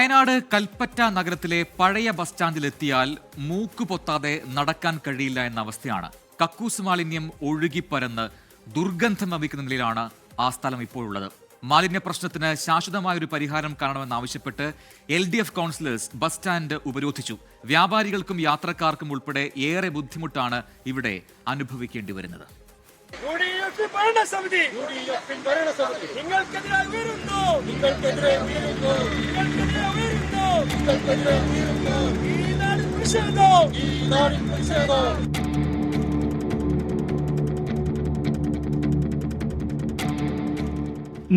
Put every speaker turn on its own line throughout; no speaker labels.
വയനാട് കൽപ്പറ്റ നഗരത്തിലെ പഴയ ബസ് സ്റ്റാൻഡിലെത്തിയാൽ മൂക്ക് പൊത്താതെ നടക്കാൻ കഴിയില്ല എന്ന അവസ്ഥയാണ്. കക്കൂസ് മാലിന്യം ഒഴുകിപ്പരന്ന് ദുർഗന്ധം വമിക്കുന്ന നിലയിലാണ് ആ സ്ഥലം ഇപ്പോഴുള്ളത്. മാലിന്യ പ്രശ്നത്തിന് ശാശ്വതമായൊരു പരിഹാരം കാണണമെന്നാവശ്യപ്പെട്ട് LDF കൗൺസിലേഴ്സ് ബസ് സ്റ്റാൻഡ് ഉപരോധിച്ചു. വ്യാപാരികൾക്കും യാത്രക്കാർക്കും ഉൾപ്പെടെ ഏറെ ബുദ്ധിമുട്ടാണ് ഇവിടെ അനുഭവിക്കേണ്ടി വരുന്നത്.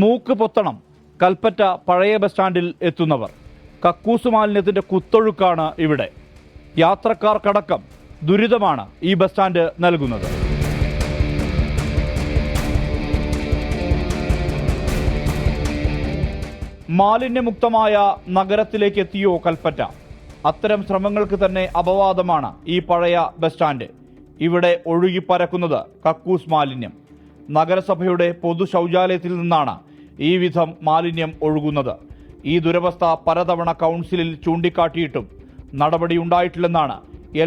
മൂക്ക് പൊത്തണം. കൽപ്പറ്റ പഴയ ബസ് സ്റ്റാൻഡിൽ എത്തുന്നവർ. കക്കൂസ് മാലിന്യത്തിന്റെ കുത്തൊഴുക്കാണ് ഇവിടെ. യാത്രക്കാർക്കടക്കം ദുരിതമാണ് ഈ ബസ് സ്റ്റാൻഡ് നൽകുന്നത്. മാലിന്യമുക്തമായ നഗരത്തിലേക്ക് എത്തിയോ കൽപ്പറ്റ? അത്തരം ശ്രമങ്ങൾക്ക് തന്നെ അപവാദമാണ് ഈ പഴയ ബസ് സ്റ്റാൻഡ്. ഇവിടെ ഒഴുകിപ്പരക്കുന്നത് കക്കൂസ് മാലിന്യം. നഗരസഭയുടെ പൊതു ശൗചാലയത്തിൽ നിന്നാണ് ഈ വിധം മാലിന്യം ഒഴുകുന്നത്. ഈ ദുരവസ്ഥ പലതവണ കൗൺസിലിൽ ചൂണ്ടിക്കാട്ടിയിട്ടും നടപടിയുണ്ടായിട്ടില്ലെന്നാണ്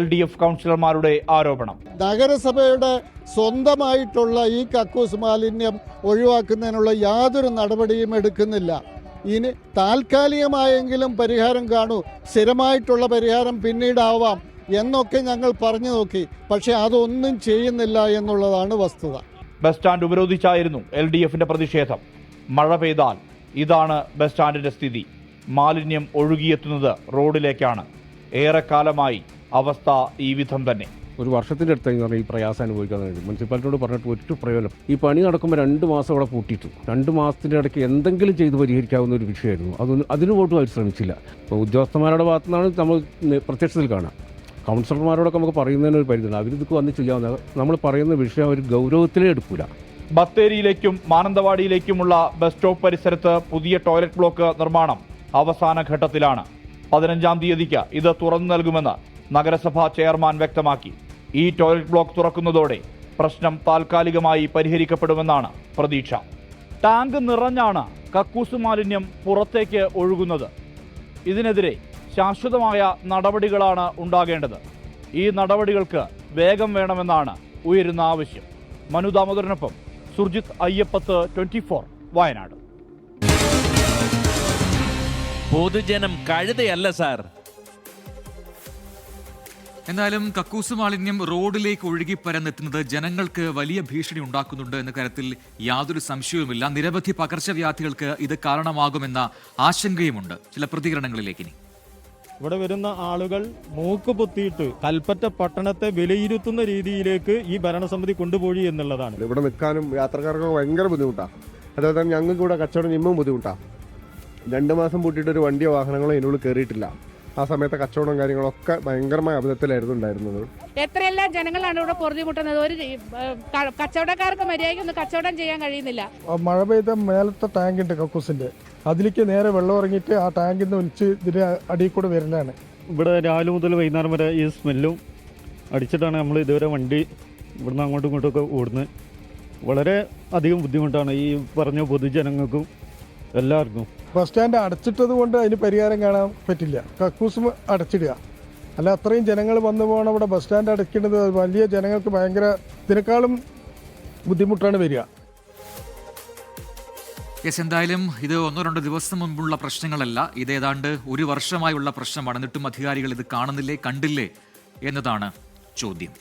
LDF കൗൺസിലർമാരുടെ ആരോപണം.
നഗരസഭയുടെ സ്വന്തമായിട്ടുള്ള ഈ കക്കൂസ് മാലിന്യം ഒഴിവാക്കുന്നതിനുള്ള യാതൊരു നടപടിയും എടുക്കുന്നില്ല. ഇനി താൽക്കാലികമായെങ്കിലും പരിഹാരം കാണൂ, സ്ഥിരമായിട്ടുള്ള പരിഹാരം പിന്നീടാവാം എന്നൊക്കെ ഞങ്ങൾ പറഞ്ഞു നോക്കി. പക്ഷെ അതൊന്നും ചെയ്യുന്നില്ല എന്നുള്ളതാണ് വസ്തുത.
ബസ് സ്റ്റാൻഡ് ഉപരോധിച്ചായിരുന്നു LDFന്റെ പ്രതിഷേധം. മഴ പെയ്താൽ ഇതാണ് ബസ് സ്റ്റാൻഡിന്റെ സ്ഥിതി. മാലിന്യം ഒഴുകിയെത്തുന്നത് റോഡിലേക്കാണ്. ഏറെക്കാലമായി അവസ്ഥ ഈ വിധം തന്നെ.
ഒരു വർഷത്തിൻ്റെ അടുത്ത് ഈ പ്രയാസം അനുഭവിക്കാൻ വേണ്ടി മുനിസിപ്പാലിറ്റിയോട് പറഞ്ഞിട്ട് ഒരു പ്രയോജനം. ഈ പണി നടക്കുമ്പോൾ 2 മാസം അവിടെ പൂട്ടിയിട്ടു. 2 മാസത്തിൻ്റെ ഇടയ്ക്ക് എന്തെങ്കിലും ചെയ്ത് പരിഹരിക്കാവുന്ന ഒരു വിഷയമായിരുന്നു. അതിന് പോലും അവർ ശ്രമിച്ചില്ല. അപ്പോൾ ഉദ്യോഗസ്ഥന്മാരുടെ ഭാഗത്തു നിന്നാണ് നമ്മൾ പ്രത്യക്ഷത്തിൽ കാണാം. കൗൺസിലർമാരോടൊക്കെ നമുക്ക് പറയുന്നതിന് ഒരു പരിധിയുണ്ട്. അവരിതൊക്കെ വന്ന് ചെയ്യാവുന്ന നമ്മൾ പറയുന്ന വിഷയം അവർ ഗൗരവത്തിലേ എടുക്കില്ല.
ബത്തേരിയിലേക്കും മാനന്തവാടിയിലേക്കുമുള്ള ബസ് സ്റ്റോപ്പ് പരിസരത്ത് പുതിയ ടോയ്ലറ്റ് ബ്ലോക്ക് നിർമ്മാണം അവസാന ഘട്ടത്തിലാണ്. 15-ാം തീയതിക്ക് ഇത് തുറന്നു നൽകുമെന്ന് നഗരസഭാ ചെയർമാൻ വ്യക്തമാക്കി. ഈ ടോയ്ലറ്റ് ബ്ലോക്ക് തുറക്കുന്നതോടെ പ്രശ്നം താൽക്കാലികമായി പരിഹരിക്കപ്പെടുമെന്നാണ് പ്രതീക്ഷ. ടാങ്ക് നിറഞ്ഞാണ് കക്കൂസ് മാലിന്യം പുറത്തേക്ക് ഒഴുകുന്നത്. ഇതിനെതിരെ ശാശ്വതമായ നടപടികളാണ് ഉണ്ടാകേണ്ടത്. ഈ നടപടികൾക്ക് വേഗം വേണമെന്നാണ് ഉയരുന്ന ആവശ്യം. മനു ദാമോദരനൊപ്പം സുർജിത് അയ്യപ്പത്ത്, 24 വയനാട്.
പൊതുജനം കഴുതയല്ല സാർ.
എന്നാലും കക്കൂസ് മാലിന്യം റോഡിലേക്ക് ഒഴുകിപ്പരന്നെത്തുന്നത് ജനങ്ങൾക്ക് വലിയ ഭീഷണി ഉണ്ടാക്കുന്നുണ്ട് എന്ന കാര്യത്തിൽ യാതൊരു സംശയവുമില്ല. നിരവധി പകർച്ചവ്യാധികൾക്ക് ഇത് കാരണമാകുമെന്ന ആശങ്കയുമുണ്ട്. ചില പ്രതികരണങ്ങളിലേക്ക് ഇനി.
ഇവിടെ വരുന്ന ആളുകൾ മൂക്ക് പൊത്തിയിട്ട് കൽപ്പറ്റ പട്ടണത്തെ വിലയിരുത്തുന്ന രീതിയിലേക്ക് ഈ ഭരണസമിതി കൊണ്ടുപോയി എന്നുള്ളതാണ്.
ഇവിടെ നിൽക്കാനും യാത്രക്കാർക്ക് ഭയങ്കര ബുദ്ധിമുട്ടാണ്. അതുപോലെ തന്നെ ഞങ്ങൾക്ക് ഇവിടെ കച്ചവടം ചെയ്യുമ്പോൾ ബുദ്ധിമുട്ടാണ്. 2 മാസം പൂട്ടിയിട്ട് ഒരു വണ്ടിയോ വാഹനങ്ങളോ ഇതിനുള്ളിൽ കയറിയിട്ടില്ല. ആ സമയത്തെ കച്ചവടവും കാര്യങ്ങളൊക്കെ ഭയങ്കരമായ അബദ്ധത്തിലായിരുന്നു ഉണ്ടായിരുന്നത്.
എത്രയെല്ലാം ജനങ്ങളാണ് ഇവിടെ പൊറുതിമുട്ടുന്നത്. ഒരു കച്ചവടക്കാർക്ക് മര്യാദയ്ക്കൊന്നും കച്ചവടം ചെയ്യാൻ കഴിയുന്നില്ല.
മഴ പെയ്ത മേലത്തെ ടാങ്ക് ഉണ്ട് കക്കൂസിന്റെ, അതിലേക്ക് നേരെ വെള്ളം ഇറങ്ങിയിട്ട് ആ ടാങ്കിൽ നിന്ന് ഒലിച്ച് ഇതിന്റെ അടിയിൽ കൂടെ വരലാണ്.
ഇവിടെ രാവിലെ മുതൽ വൈകുന്നേരം വരെ ഈ സ്മെല്ലും അടിച്ചിട്ടാണ് നമ്മൾ ഇതുവരെ വണ്ടി ഇവിടുന്ന് അങ്ങോട്ടും ഇങ്ങോട്ടുമൊക്കെ ഓടുന്നത്. വളരെ അധികം ബുദ്ധിമുട്ടാണ് ഈ പറഞ്ഞ പൊതുജനങ്ങൾക്കും എല്ലാവർക്കും.
ബസ് സ്റ്റാൻഡ് അടച്ചിട്ടത് കൊണ്ട് അതിന് പരിഹാരം കാണാൻ പറ്റില്ല. കക്കൂസ് അടച്ചിടുക, അല്ല അത്രയും ജനങ്ങൾ വന്നു പോകണം. ഇവിടെ ബസ് സ്റ്റാൻഡ് അടയ്ക്കേണ്ടത് വലിയ ജനങ്ങൾക്ക് ഭയങ്കര ഇതിനേക്കാളും ബുദ്ധിമുട്ടാണ് വരിക.
എന്തായാലും ഇത് 1-2 ദിവസം മുമ്പുള്ള പ്രശ്നങ്ങളല്ല. ഇത് ഏതാണ്ട് 1 വർഷമായുള്ള പ്രശ്നമാണ്. എന്നിട്ടും അധികാരികൾ ഇത് കാണുന്നില്ലേ, കണ്ടില്ലേ എന്നതാണ് ചോദ്യം.